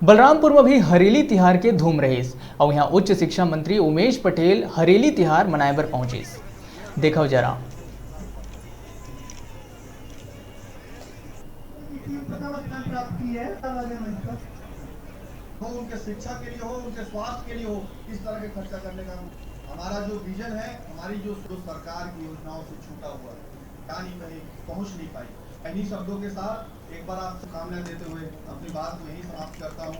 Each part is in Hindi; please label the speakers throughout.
Speaker 1: बलरामपुर में भी हरेली तिहार के धूम रहीस और यहाँ उच्च शिक्षा मंत्री उमेश पटेल हरेली तिहार मनाए बर पहुंचिस। देखो जरा।
Speaker 2: हो उनके शिक्षा के लिए हो, उनके स्वास्थ्य के लिए हो, इस तरह के खर्चा करने का हमारा जो विजन है, हमारी जो सरकार की योजनाओं से छूटा हुआ है, कहीं कहीं पहुंच नहीं पाई। इन्हीं शब्दों के साथ एक बार आपको शुभकामनाएं देते हुए अपनी बात को यही समाप्त करता हूँ।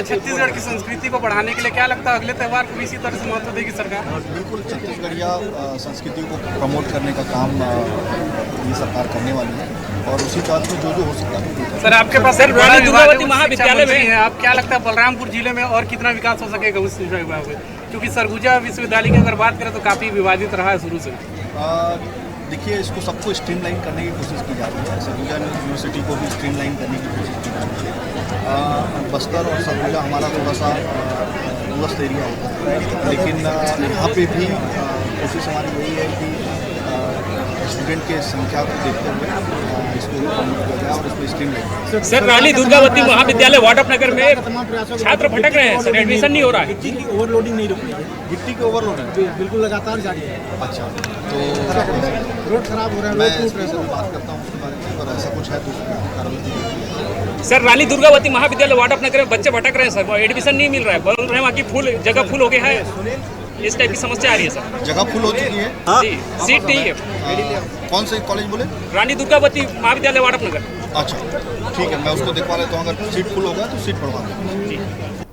Speaker 3: छत्तीसगढ़ की संस्कृति को बढ़ाने के लिए क्या लगता है अगले त्यौहार को इसी तरह से महत्व देगी सरकार?
Speaker 2: बिल्कुल, छत्तीसगढ़िया संस्कृति को प्रमोट करने का काम ये सरकार करने वाली है और उसी बात में जो हो सकता है।
Speaker 3: सर, आपके पास रानी दुर्गावती महाविद्यालय में है, आप क्या लगता है बलरामपुर जिले में और कितना विकास हो सकेगा उस विभाग में? क्योंकि सरगुजा विश्वविद्यालय की अगर बात करें तो काफ़ी विवादित रहा है शुरू से।
Speaker 2: देखिए, इसको सबको स्ट्रीमलाइन करने की कोशिश की जा रही है। सरगुजा यूनिवर्सिटी को भी स्ट्रीमलाइन करने की कोशिश की जा रही है। बस्तर और सरगुजा हमारा थोड़ा सा दूरस्थ एरिया होता है, लेकिन यहाँ पे भी कोशिश हमारी यही है कि स्टूडेंट के संख्या को देखते हुए इसको प्रमोट किया जाए और इसको स्ट्रीमलाइन।
Speaker 4: सर, रानी दुर्गावती महाविद्यालय वाड्रफनगर में छात्र भटक रहे हैं सर, एडमिशन नहीं हो रहा है।
Speaker 2: गिट्टी की ओवरलोडिंग नहीं रुक रही है। गिट्टी की ओवरलोडिंग बिल्कुल लगातार जारी है। अच्छा, तो रोड खराब हो रहा है, मैं बात करता हूँ उसके बारे में, अगर ऐसा कुछ है तो कार्रवाई।
Speaker 4: सर, रानी दुर्गावती महाविद्यालय वाड्रफनगर में बच्चे भटक रहे हैं सर, एडमिशन नहीं मिल रहा है। बोल रहे हैं वहाँ की जगह फुल हो गया है, इस टाइप की समस्या आ रही है सर।
Speaker 2: जगह फुल हो चुकी है
Speaker 4: जी, सीट नहीं है।
Speaker 2: कौन से कॉलेज बोले?
Speaker 4: रानी दुर्गावती महाविद्यालय वाड्रफनगर।
Speaker 2: अच्छा, ठीक है, मैं उसको दिखवा लेता हूँ। अगर सीट फुल होगा तो सीट बढ़वा दूँगा।